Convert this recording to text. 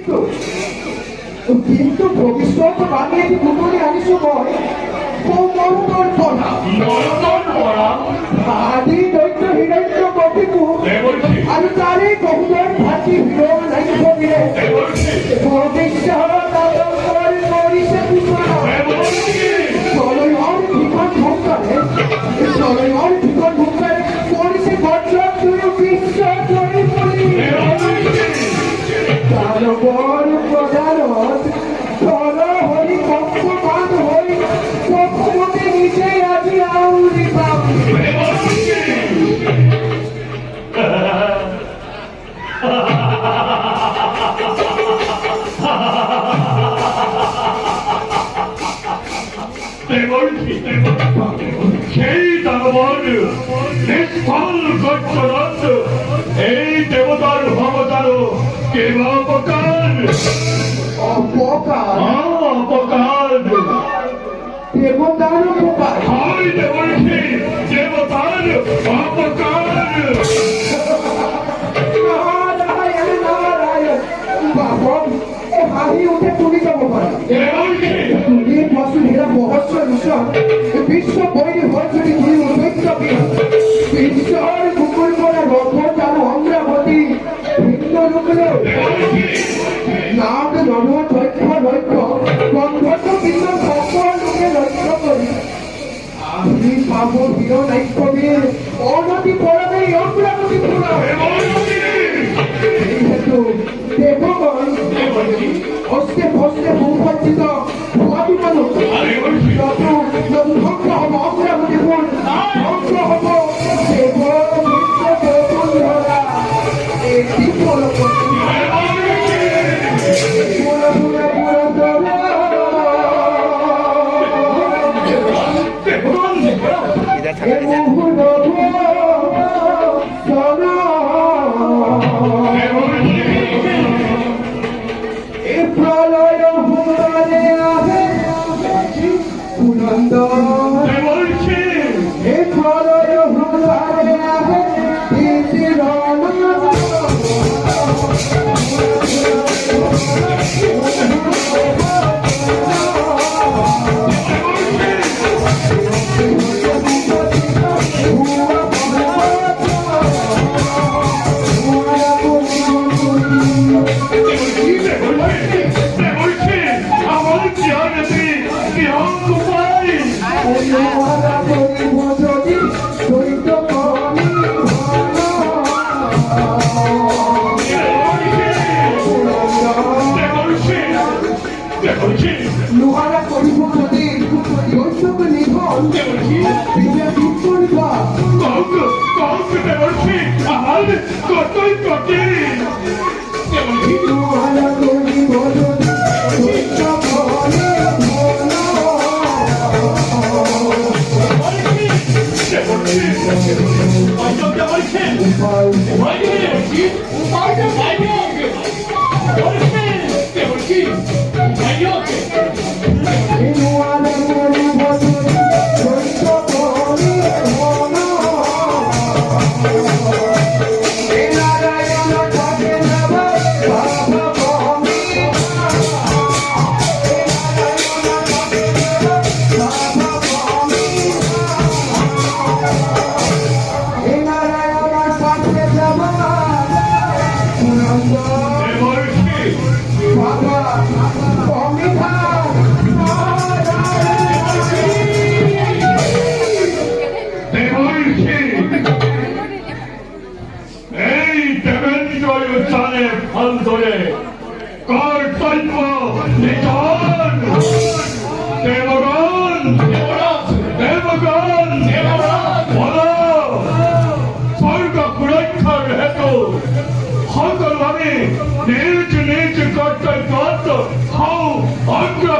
কিন্তু ভবিষ্যৎ বানিয়েছি দুপুরে আনি সময় মরতর পড়া আদি দৈত্য হিরণ্য কপিকু আর তারে বহুদর ভাতি হিরো নাই কবিরে ভবিষ্যৎ মরিষে পুষ্পা চলয়র ভিখন ভক্তরে চলয়র ভিখন ভক্তরে মরিষে বজ্র তুই বিশ্ব জয়ী পড়ি তারপর প্রধানত ধর হরি পক্ষপাত হই পক্ষপতি নিচে আজি আউরি পাবি সেই দানবর নিষ্ফল গচ্ছরত এই দেবতার ভবতার কেবা অপকার অপকার অপকার দেবতার অপকার হয় দেবর্ষি দেবতার অপকার নারায়ণ নারায়ণ বাবা এ হাহি উঠে তুলি যাব পারা দেবর্ষি তুলি পশু হেরা বহস্য রুষণ বিশ্ব বৈরী হর্ষটি তুলি উদ্বৈত্য বিশ্বর কুকুর পরা রথ চালু অমরাবতী ভিন্ন রূপে নাম নর দৈত্য লক্ষ্য গন্ধর্ব ভিন্ন সকল লোকে লক্ষ্য করি আমি পাবো হিরো নাইকবীর অনতি পরমে অমরাবতী পুরা এই হেতু দেবগণ অস্তে ফস্তে ভূপঞ্চিত ভুয়াবি মানুষ যত ধ্বংস হব অমরাবতী পুর ধ্বংস হব দেব মিত্র বসুন্ধরা এই দিব্য লোক লোহারা করিব যদি দৈত্যক নিধন বিজয় বিপরিবা লোহারা করিব যদি দৈত্য কর্তব্য নিধন দেবগণ দেবগণ বলো স্বর্গ সুরক্ষার হেতু সকলভাবে নিজ নিজ কর্তব্য হও অগ্র